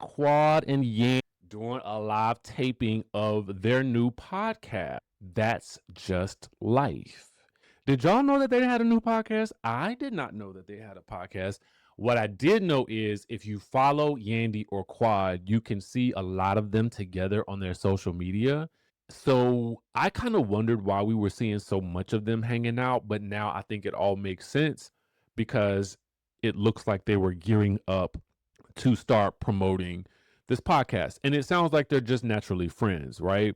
Quad and Yandy doing a live taping of their new podcast. That's Just Life. Did y'all know that they had a new podcast? I did not know that they had a podcast. What I did know is if you follow Yandy or Quad, you can see a lot of them together on their social media. So I kind of wondered why we were seeing so much of them hanging out, but now I think it all makes sense because it looks like they were gearing up to start promoting this podcast. And it sounds like they're just naturally friends, right?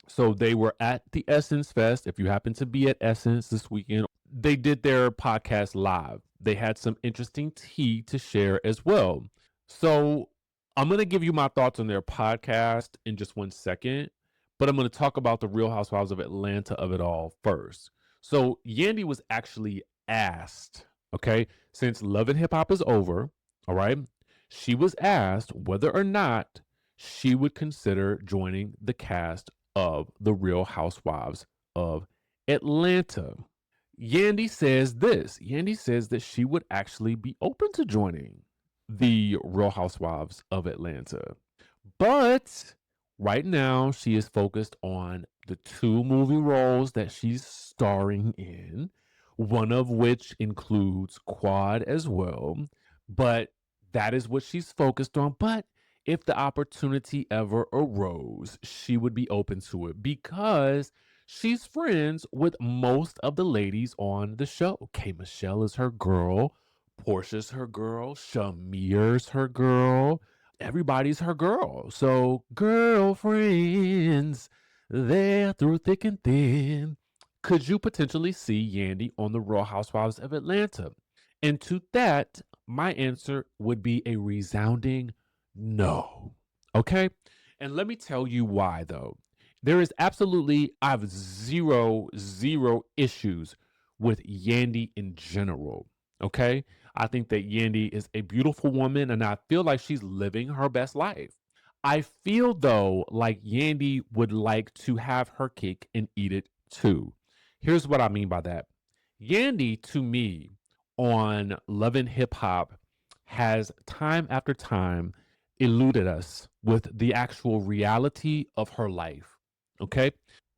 So they were at the Essence Fest. If you happen to be at Essence this weekend, they did their podcast live. They had some interesting tea to share as well. So I'm going to give you my thoughts on their podcast in just 1 second, but I'm going to talk about the Real Housewives of Atlanta of it all first. So Yandy was actually asked, okay, since Love and Hip Hop is over, all right, she was asked whether or not she would consider joining the cast of The Real Housewives of Atlanta. Yandy says this. Yandy says that she would actually be open to joining The Real Housewives of Atlanta. But right now, she is focused on the 2 movie roles that she's starring in, one of which includes Quad as well. But that is what she's focused on. But if the opportunity ever arose, she would be open to it because she's friends with most of the ladies on the show. K. Michelle is her girl. Portia's her girl. Shamir's her girl. Everybody's her girl. So girlfriends, they're through thick and thin. Could you potentially see Yandy on the Real Housewives of Atlanta? And to that, my answer would be a resounding no. Okay? And let me tell you why, though. There is absolutely, I have zero issues with Yandy in general. Okay? I think that Yandy is a beautiful woman and I feel like she's living her best life. I feel, though, like Yandy would like to have her cake and eat it too. Here's what I mean by that. Yandy, to me, on Love and Hip Hop, has time after time eluded us with the actual reality of her life. Okay?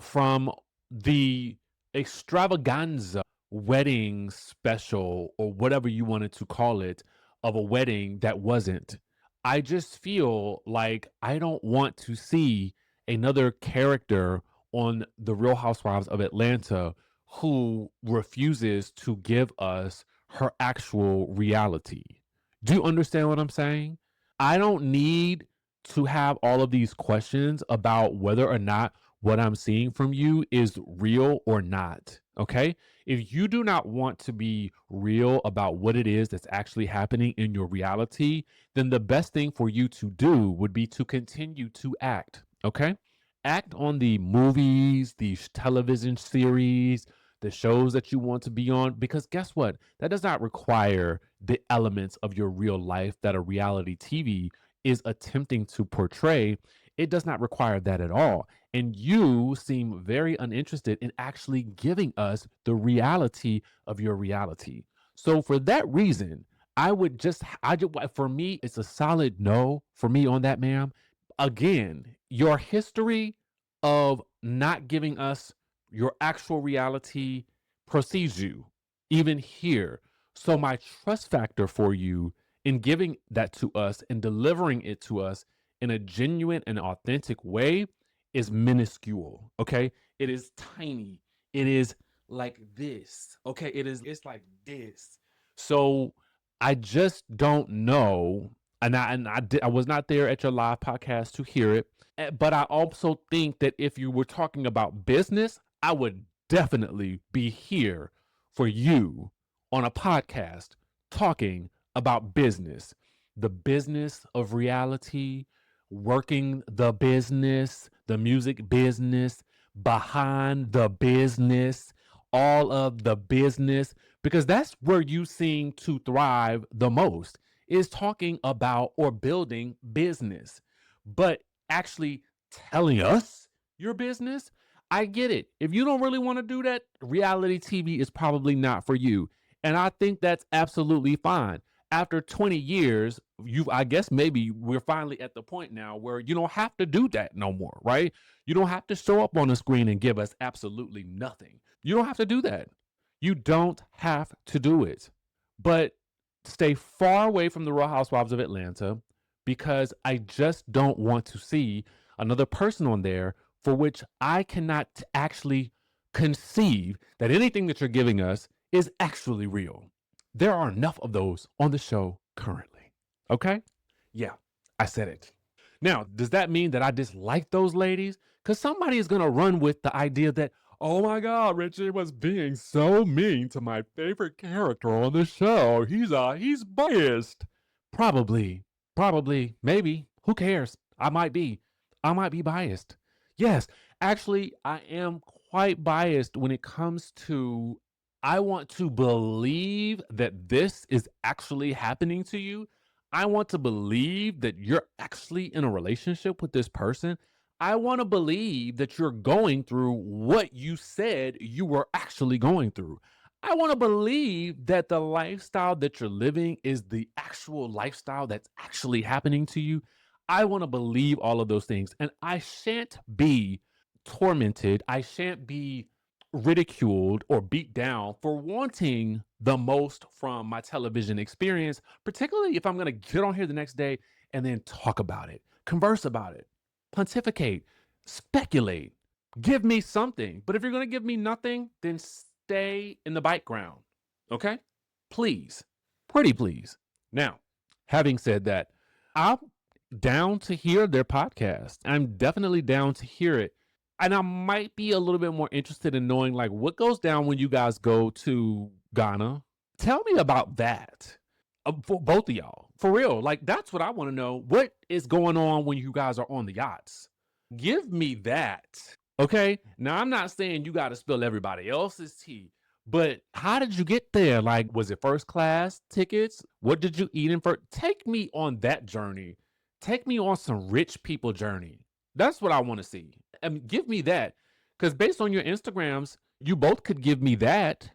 From the extravaganza wedding special or whatever you wanted to call it of a wedding that wasn't. I just feel like I don't want to see another character on The Real Housewives of Atlanta who refuses to give us her actual reality. Do you understand what I'm saying? I don't need to have all of these questions about whether or not what I'm seeing from you is real or not. Okay? If you do not want to be real about what it is that's actually happening in your reality, then the best thing for you to do would be to continue to act. Okay? Act on the movies, the television series, the shows that you want to be on, because guess what? That does not require the elements of your real life that a reality TV is attempting to portray. It does not require that at all. And you seem very uninterested in actually giving us the reality of your reality. So for that reason, for me, it's a solid no for me on that, ma'am. Again, your history of not giving us your actual reality precedes you, even here. So my trust factor for you in giving that to us and delivering it to us in a genuine and authentic way is minuscule. Okay. It is tiny. It is like this. Okay. It's like this. So I just don't know. I was not there at your live podcast to hear it. But I also think that if you were talking about business, I would definitely be here for you on a podcast talking about business, the business of reality, working the business, the music business, behind the business, all of the business, because that's where you seem to thrive the most is talking about or building business. But actually telling us your business, I get it. If you don't really want to do that, reality TV is probably not for you. And I think that's absolutely fine. after 20 years, I guess maybe we're finally at the point now where you don't have to do that no more, right? You don't have to show up on the screen and give us absolutely nothing. You don't have to do that. You don't have to do it. But stay far away from the Real Housewives of Atlanta because I just don't want to see another person on there for which I cannot actually conceive that anything that you're giving us is actually real. There are enough of those on the show currently. Okay? Yeah, I said it. Now, does that mean that I dislike those ladies? Because somebody is going to run with the idea that, oh my God, Richie was being so mean to my favorite character on the show. He's biased. Probably, maybe. Who cares? I might be biased. Yes, actually, I am quite biased when it comes to I want to believe that this is actually happening to you. I want to believe that you're actually in a relationship with this person. I want to believe that you're going through what you said you were actually going through. I want to believe that the lifestyle that you're living is the actual lifestyle that's actually happening to you. I want to believe all of those things. And I shan't be tormented. I shan't be ridiculed or beat down for wanting the most from my television experience, particularly if I'm going to get on here the next day and then talk about it, converse about it, pontificate, speculate, give me something. But if you're going to give me nothing, then stay in the background. Okay? Please. Pretty please. Now, having said that, I'm down to hear their podcast. I'm definitely down to hear it. And I might be a little bit more interested in knowing like what goes down when you guys go to Ghana. Tell me about that. For both of y'all. For real. Like that's what I want to know. What is going on when you guys are on the yachts? Give me that. Okay? Now I'm not saying you got to spill everybody else's tea, but how did you get there? Like was it first class tickets? What did you eat in first? Take me on that journey. Take me on some rich people journey. That's what I want to see. I mean, give me that. Because based on your Instagrams, you both could give me that.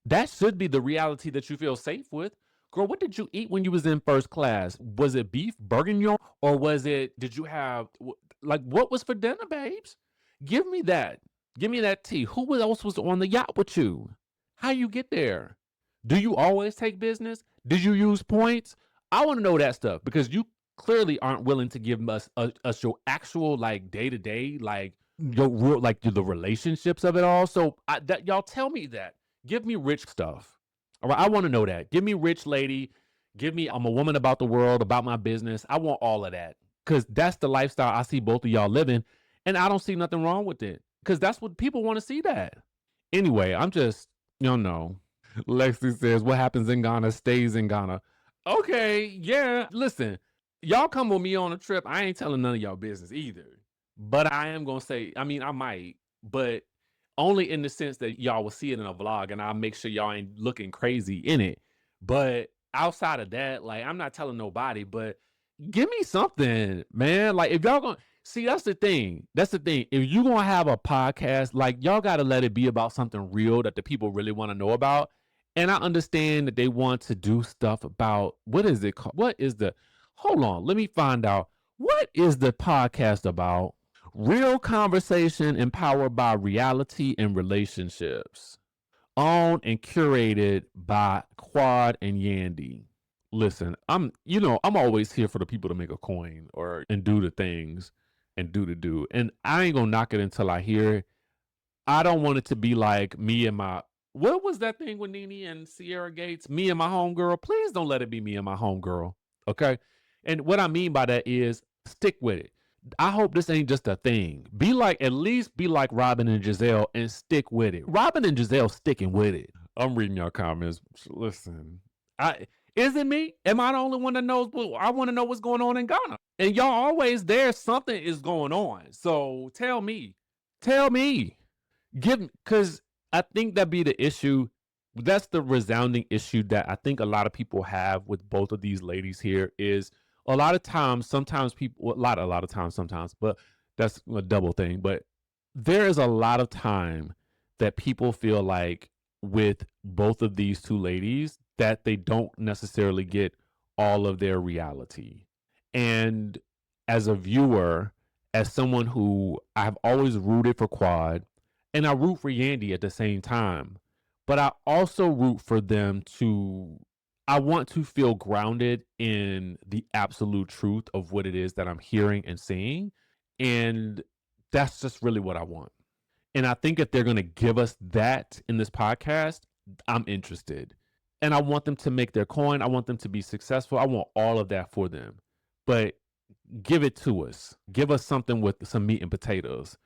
That should be the reality that you feel safe with. Girl, what did you eat when you was in first class? Was it beef bourguignon? Or did you have, like, what was for dinner, babes? Give me that. Give me that tea. Who else was on the yacht with you? How you get there? Do you always take business? Did you use points? I want to know that stuff because you clearly aren't willing to give us your actual like day-to-day like your real like the relationships of it all. So y'all tell me that. Give me rich stuff. All right, I want to know that. Give me rich lady. Give me I'm a woman about the world, about my business. I want all of that because that's the lifestyle I see both of y'all living, and I don't see nothing wrong with it because that's what people want to see. That anyway. I'm just no. Lexi says what happens in Ghana stays in Ghana. Okay, yeah. Listen. Y'all come with me on a trip. I ain't telling none of y'all business either. But I am going to say, I mean, I might, but only in the sense that y'all will see it in a vlog and I'll make sure y'all ain't looking crazy in it. But outside of that, like, I'm not telling nobody, but give me something, man. Like, if y'all going to see, that's the thing. That's the thing. If you're going to have a podcast, like, y'all got to let it be about something real that the people really want to know about. And I understand that they want to do stuff about, what is it called? Hold on, let me find out. What is the podcast about? Real conversation empowered by reality and relationships. Owned and curated by Quad and Yandy. Listen, I'm always here for the people to make a coin and do the things and do. And I ain't gonna knock it until I hear it. I don't want it to be like me and my what was that thing with Nene and Sierra Gates? Me and my homegirl. Please don't let it be me and my homegirl. Okay? And what I mean by that is stick with it. I hope this ain't just a thing. At least be like Robin and Giselle and stick with it. Robin and Giselle sticking with it. I'm reading your comments. Listen, is it me? Am I the only one that knows? I want to know what's going on in Ghana. And y'all always there. Something is going on. So tell me. Because I think that'd be the issue. That's the resounding issue that I think a lot of people have with both of these ladies here is a lot of times, sometimes people, a lot of times, sometimes, but that's a double thing. But there is a lot of time that people feel like with both of these two ladies that they don't necessarily get all of their reality. And as a viewer, as someone who I've always rooted for Quad, and I root for Yandy at the same time, but I also root for them to, I want to feel grounded in the absolute truth of what it is that I'm hearing and seeing. And that's just really what I want. And I think if they're going to give us that in this podcast, I'm interested. And I want them to make their coin. I want them to be successful. I want all of that for them. But give it to us. Give us something with some meat and potatoes.